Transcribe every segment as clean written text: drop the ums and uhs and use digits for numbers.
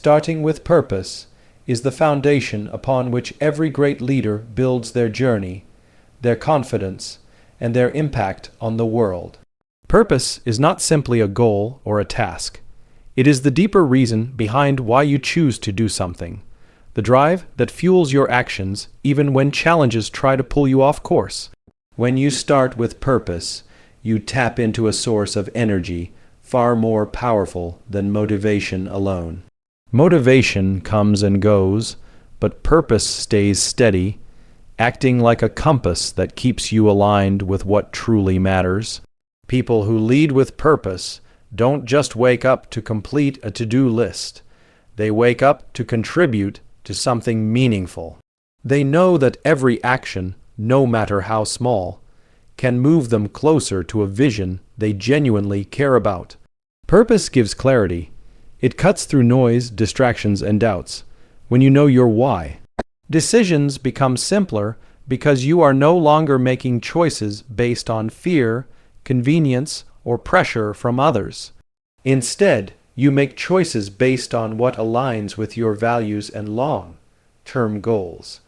Starting with purpose is the foundation upon which every great leader builds their journey, their confidence, and their impact on the world. Purpose is not simply a goal or a task. It is the deeper reason behind why you choose to do something, the drive that fuels your actions even when challenges try to pull you off course. When you start with purpose, you tap into a source of energy far more powerful than motivation alone. Motivation comes and goes, but purpose stays steady, acting like a compass that keeps you aligned with what truly matters. People who lead with purpose don't just wake up to complete a to-do list. They wake up to contribute to something meaningful. They know that every action, no matter how small, can move them closer to a vision they genuinely care about. Purpose gives clarity. It cuts through noise, distractions, and doubts. When you know your why, decisions become simpler because you are no longer making choices based on fear, convenience, or pressure from others. Instead, you make choices based on what aligns with your values and long-term goals.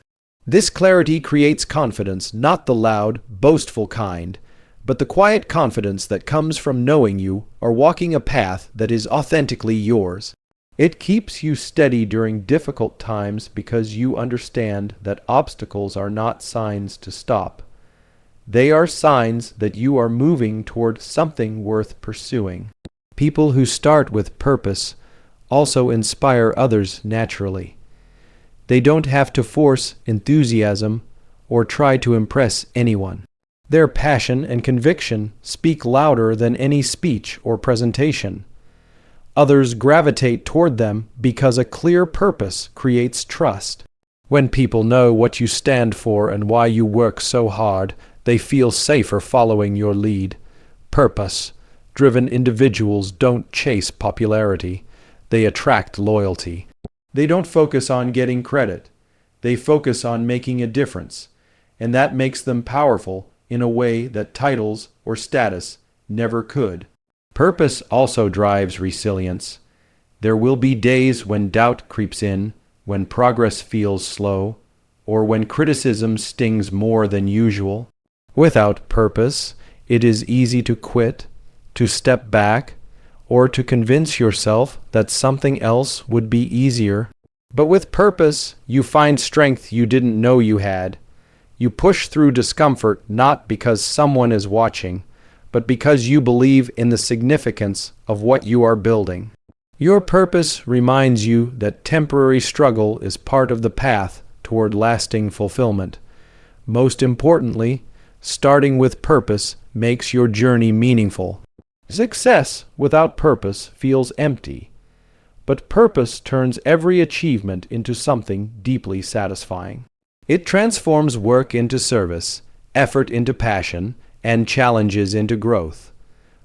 This clarity creates confidence, not the loud, boastful kind, but the quiet confidence that comes from knowing you are walking a path that is authentically yours. It keeps you steady during difficult times because you understand that obstacles are not signs to stop. They are signs that you are moving toward something worth pursuing. People who start with purpose also inspire others naturally. They don't have to force enthusiasm or try to impress anyone. Their passion and conviction speak louder than any speech or presentation. Others gravitate toward them because a clear purpose creates trust. When people know what you stand for and why you work so hard, they feel safer following your lead. Purpose-driven individuals don't chase popularity. They attract loyalty. They don't focus on getting credit. They focus on making a difference, and that makes them powerful in a way that titles or status never could. Purpose also drives resilience. There will be days when doubt creeps in, when progress feels slow, or when criticism stings more than usual. Without purpose, it is easy to quit, to step back, or to convince yourself that something else would be easier. But with purpose, you find strength you didn't know you had. You push through discomfort not because someone is watching, but because you believe in the significance of what you are building. Your purpose reminds you that temporary struggle is part of the path toward lasting fulfillment. Most importantly, starting with purpose makes your journey meaningful. Success without purpose feels empty, but purpose turns every achievement into something deeply satisfying. It transforms work into service, effort into passion, and challenges into growth.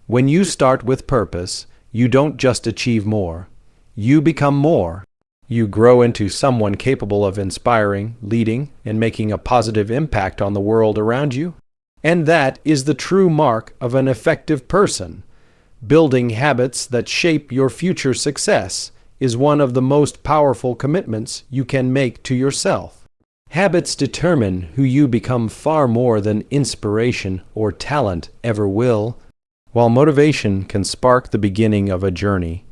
When you start with purpose, you don't just achieve more. You become more. You grow into someone capable of inspiring, leading, and making a positive impact on the world around you. And that is the true mark of an effective person. Building habits that shape your future success is one of the most powerful commitments you can make to yourself. Habits determine who you become far more than inspiration or talent ever will. While motivation can spark the beginning of a journey,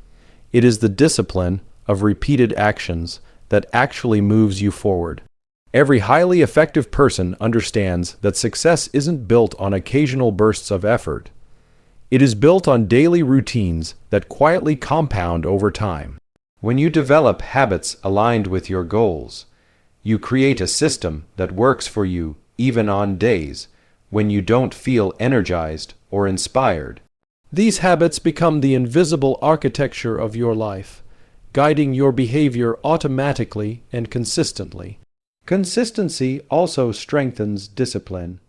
it is the discipline of repeated actions that actually moves you forward. Every highly effective person understands that success isn't built on occasional bursts of effort. It is built on daily routines that quietly compound over time. When you develop habits aligned with your goals, you create a system that works for you even on days when you don't feel energized or inspired. These habits become the invisible architecture of your life, guiding your behavior automatically and consistently. Consistency also strengthens discipline.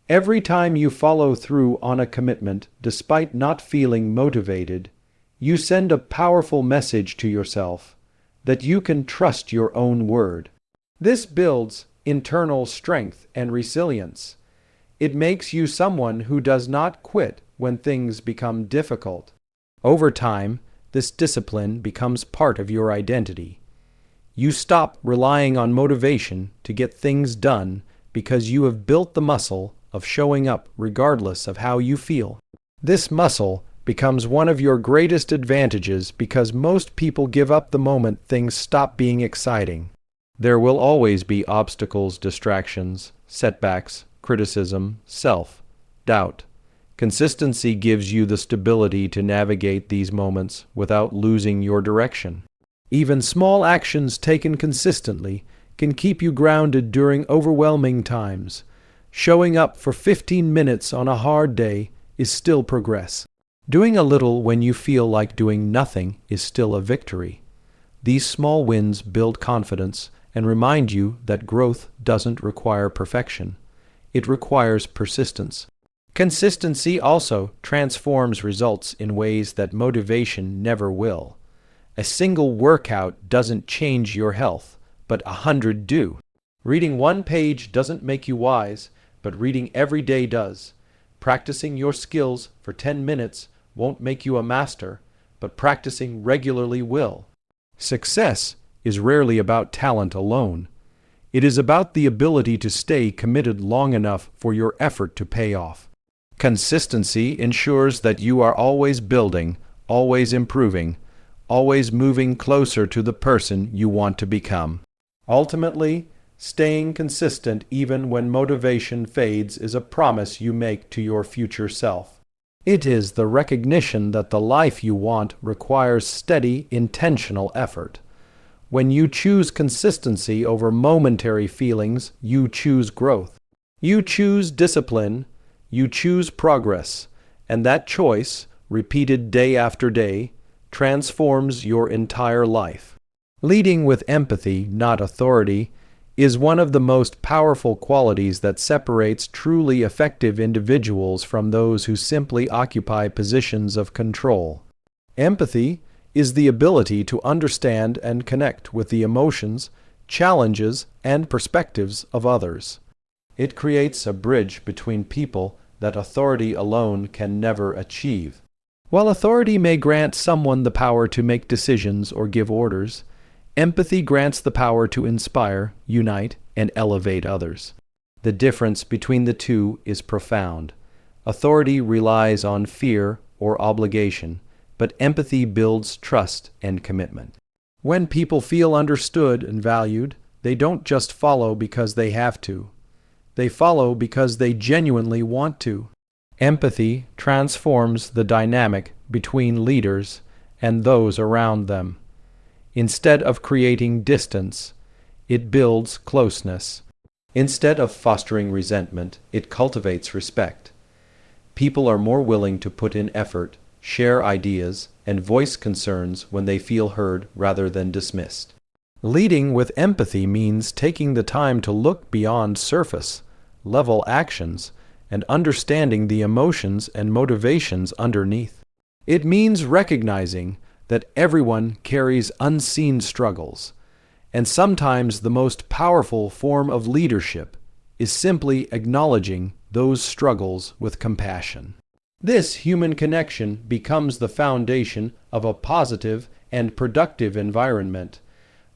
Every time you follow through on a commitment despite not feeling motivated, you send a powerful message to yourself that you can trust your own word. This builds internal strength and resilience. It makes you someone who does not quit when things become difficult. Over time, this discipline becomes part of your identity. You stop relying on motivation to get things done because you have built the muscle of showing up regardless of how you feel. This muscle becomes one of your greatest advantages because most people give up the moment things stop being exciting. There will always be obstacles, distractions, setbacks, criticism, self-doubt. Consistency gives you the stability to navigate these moments without losing your direction. Even small actions taken consistently can keep you grounded during overwhelming times. Showing up for 15 minutes on a hard day is still progress. Doing a little when you feel like doing nothing is still a victory. These small wins build confidence and remind you that growth doesn't require perfection. It requires persistence. Consistency also transforms results in ways that motivation never will. A single workout doesn't change your health, but 100 do. Reading one page doesn't make you wise, but reading every day does. Practicing your skills for 10 minutes won't make you a master, but practicing regularly will. Success is rarely about talent alone. It is about the ability to stay committed long enough for your effort to pay off. Consistency ensures that you are always building, always improving, always moving closer to the person you want to become. Ultimately, staying consistent even when motivation fades is a promise you make to your future self. It is the recognition that the life you want requires steady, intentional effort. When you choose consistency over momentary feelings, you choose growth. You choose discipline, you choose progress, and that choice, repeated day after day, transforms your entire life. Leading with empathy, not authority, is one of the most powerful qualities that separates truly effective individuals from those who simply occupy positions of control. Empathy is the ability to understand and connect with the emotions, challenges, and perspectives of others. It creates a bridge between people that authority alone can never achieve. While authority may grant someone the power to make decisions or give orders, empathy grants the power to inspire, unite, and elevate others. The difference between the two is profound. Authority relies on fear or obligation, but empathy builds trust and commitment. When people feel understood and valued, they don't just follow because they have to. They follow because they genuinely want to. Empathy transforms the dynamic between leaders and those around them. Instead of creating distance, it builds closeness. Instead of fostering resentment, it cultivates respect. People are more willing to put in effort, share ideas, and voice concerns when they feel heard rather than dismissed. Leading with empathy means taking the time to look beyond surface-level actions and understanding the emotions and motivations underneath. It means recognizing that everyone carries unseen struggles, and sometimes the most powerful form of leadership is simply acknowledging those struggles with compassion. This human connection becomes the foundation of a positive and productive environment.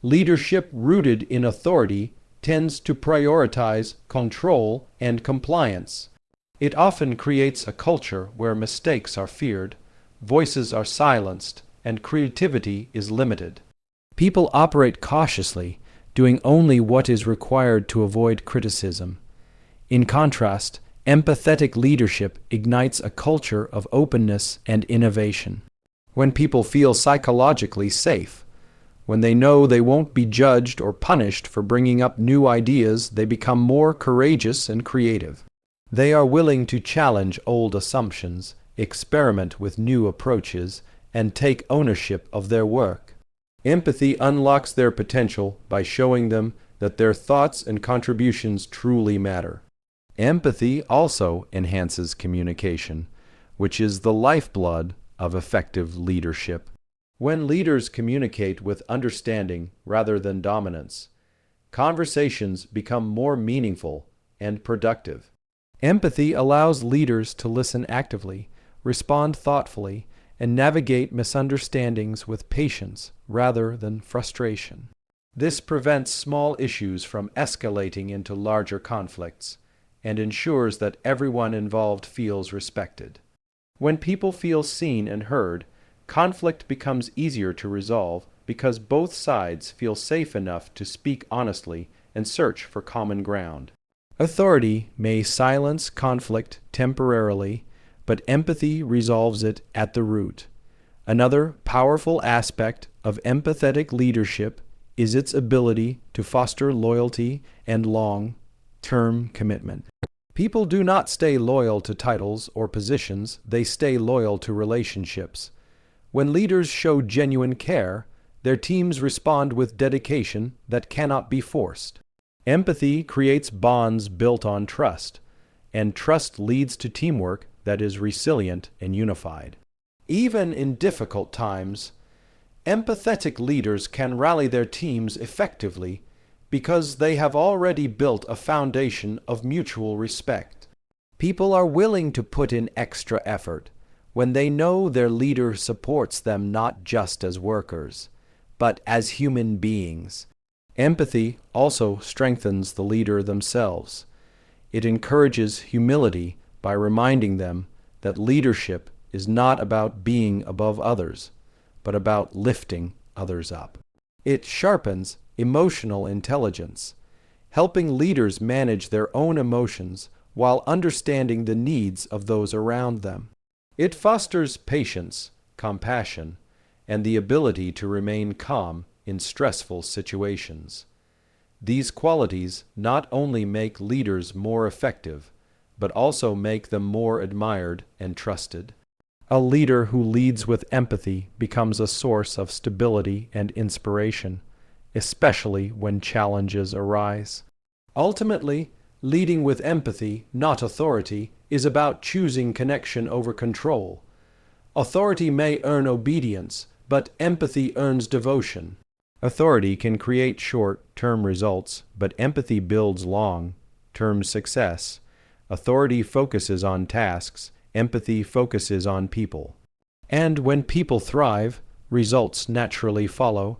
Leadership rooted in authority tends to prioritize control and compliance. It often creates a culture where mistakes are feared, voices are silenced, and creativity is limited. People operate cautiously, doing only what is required to avoid criticism. In contrast, empathetic leadership ignites a culture of openness and innovation. When people feel psychologically safe, when they know they won't be judged or punished for bringing up new ideas, they become more courageous and creative. They are willing to challenge old assumptions, experiment with new approaches, and take ownership of their work. Empathy unlocks their potential by showing them that their thoughts and contributions truly matter. Empathy also enhances communication, which is the lifeblood of effective leadership. When leaders communicate with understanding rather than dominance, conversations become more meaningful and productive. Empathy allows leaders to listen actively, respond thoughtfully, and navigate misunderstandings with patience rather than frustration. This prevents small issues from escalating into larger conflicts and ensures that everyone involved feels respected. When people feel seen and heard, conflict becomes easier to resolve because both sides feel safe enough to speak honestly and search for common ground. Authority may silence conflict temporarily, but empathy resolves it at the root. Another powerful aspect of empathetic leadership is its ability to foster loyalty and long-term commitment. People do not stay loyal to titles or positions, they stay loyal to relationships. When leaders show genuine care, their teams respond with dedication that cannot be forced. Empathy creates bonds built on trust, and trust leads to teamwork that is resilient and unified. Even in difficult times, empathetic leaders can rally their teams effectively because they have already built a foundation of mutual respect. People are willing to put in extra effort when they know their leader supports them not just as workers, but as human beings. Empathy also strengthens the leader themselves. It encourages humility by reminding them that leadership is not about being above others, but about lifting others up. It sharpens emotional intelligence, helping leaders manage their own emotions while understanding the needs of those around them. It fosters patience, compassion, and the ability to remain calm in stressful situations. These qualities not only make leaders more effective, but also make them more admired and trusted. A leader who leads with empathy becomes a source of stability and inspiration, especially when challenges arise. Ultimately, leading with empathy, not authority, is about choosing connection over control. Authority may earn obedience, but empathy earns devotion. Authority can create short-term results, but empathy builds long-term success. Authority focuses on tasks, empathy focuses on people. And when people thrive, results naturally follow.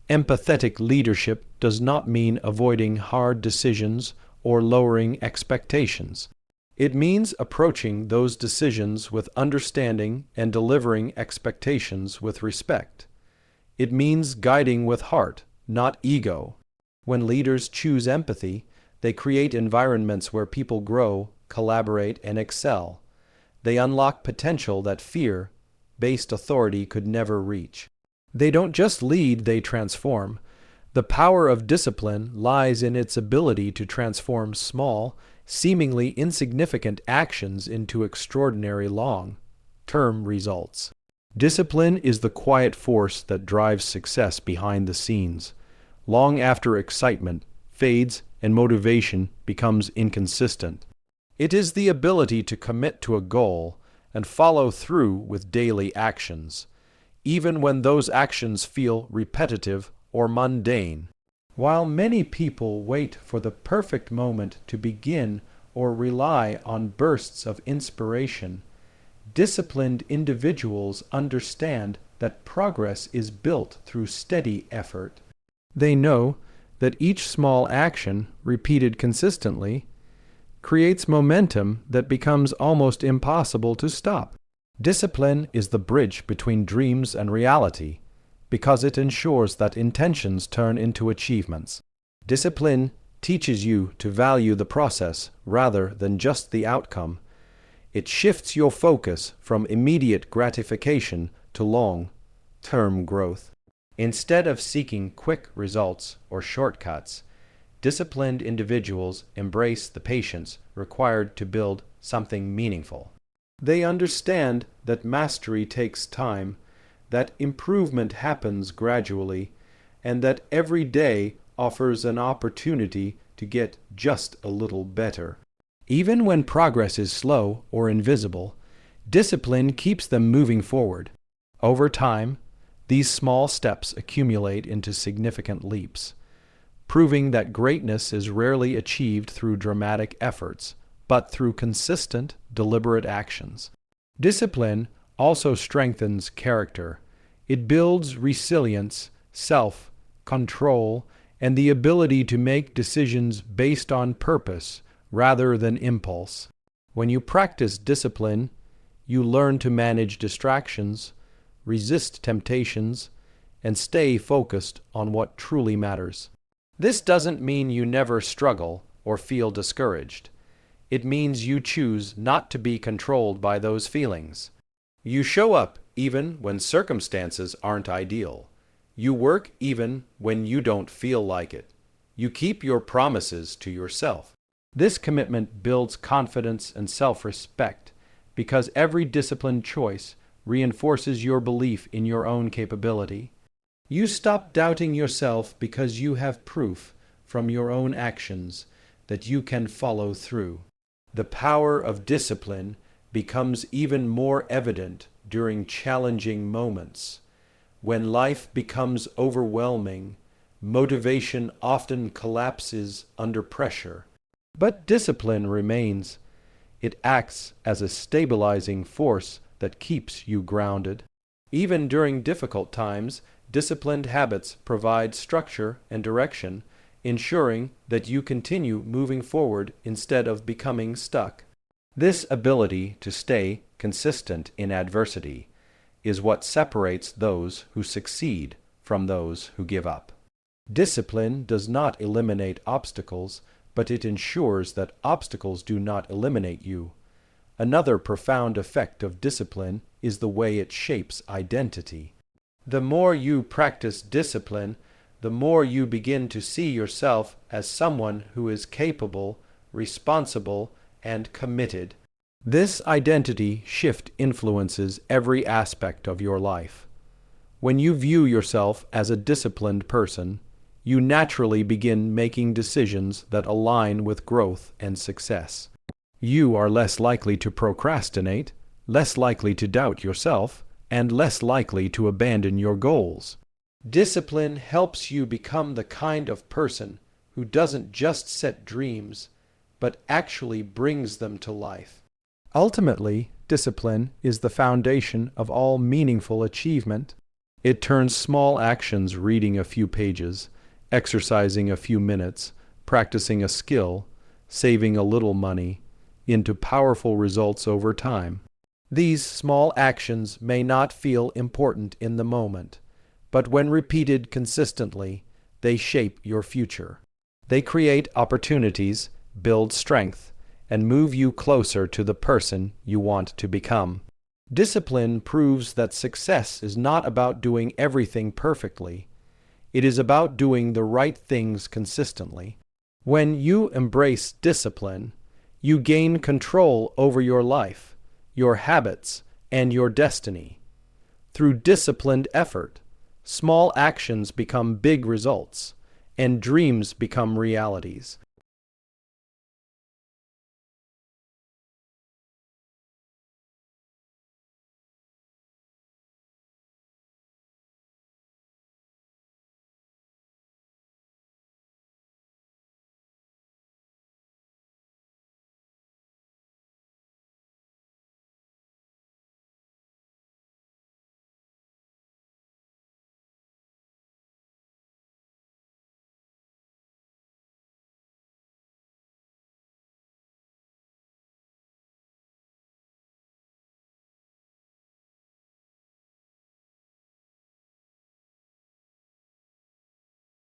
Empathetic leadership does not mean avoiding hard decisions or lowering expectations. It means approaching those decisions with understanding and delivering expectations with respect. It means guiding with heart, not ego. When leaders choose empathy, they create environments where people grow, collaborate, and excel. They unlock potential that fear-based authority could never reach. They don't just lead, they transform. The power of discipline lies in its ability to transform small, seemingly insignificant actions into extraordinary long-term results. Discipline is the quiet force that drives success behind the scenes, long after excitement fades and motivation becomes inconsistent. It is the ability to commit to a goal and follow through with daily actions, even when those actions feel repetitive or mundane. While many people wait for the perfect moment to begin or rely on bursts of inspiration, disciplined individuals understand that progress is built through steady effort. They know that each small action, repeated consistently, creates momentum that becomes almost impossible to stop. Discipline is the bridge between dreams and reality because it ensures that intentions turn into achievements. Discipline teaches you to value the process rather than just the outcome. It shifts your focus from immediate gratification to long-term growth. Instead of seeking quick results or shortcuts, disciplined individuals embrace the patience required to build something meaningful. They understand that mastery takes time, that improvement happens gradually, and that every day offers an opportunity to get just a little better. Even when progress is slow or invisible, discipline keeps them moving forward. Over time, these small steps accumulate into significant leaps, proving that greatness is rarely achieved through dramatic efforts, but through consistent, deliberate actions. Discipline also strengthens character. It builds resilience, self-control, and the ability to make decisions based on purpose rather than impulse. When you practice discipline, you learn to manage distractions, resist temptations, and stay focused on what truly matters. This doesn't mean you never struggle or feel discouraged. It means you choose not to be controlled by those feelings. You show up even when circumstances aren't ideal. You work even when you don't feel like it. You keep your promises to yourself. This commitment builds confidence and self-respect because every disciplined choice reinforces your belief in your own capability. You stop doubting yourself because you have proof from your own actions that you can follow through. The power of discipline becomes even more evident during challenging moments. When life becomes overwhelming, motivation often collapses under pressure. But discipline remains. It acts as a stabilizing force that keeps you grounded. Even during difficult times, disciplined habits provide structure and direction, ensuring that you continue moving forward instead of becoming stuck. This ability to stay consistent in adversity is what separates those who succeed from those who give up. Discipline does not eliminate obstacles, but it ensures that obstacles do not eliminate you. Another profound effect of discipline is the way it shapes identity. The more you practice discipline, the more you begin to see yourself as someone who is capable, responsible, and committed. This identity shift influences every aspect of your life. When you view yourself as a disciplined person, you naturally begin making decisions that align with growth and success. You are less likely to procrastinate, less likely to doubt yourself, and less likely to abandon your goals. Discipline helps you become the kind of person who doesn't just set dreams, but actually brings them to life. Ultimately, discipline is the foundation of all meaningful achievement. It turns small actions, reading a few pages, exercising a few minutes, practicing a skill, saving a little money, into powerful results over time. These small actions may not feel important in the moment, but when repeated consistently, they shape your future. They create opportunities, build strength, and move you closer to the person you want to become. Discipline proves that success is not about doing everything perfectly. It is about doing the right things consistently. When you embrace discipline, you gain control over your life, your habits, and your destiny. Through disciplined effort, small actions become big results, and dreams become realities.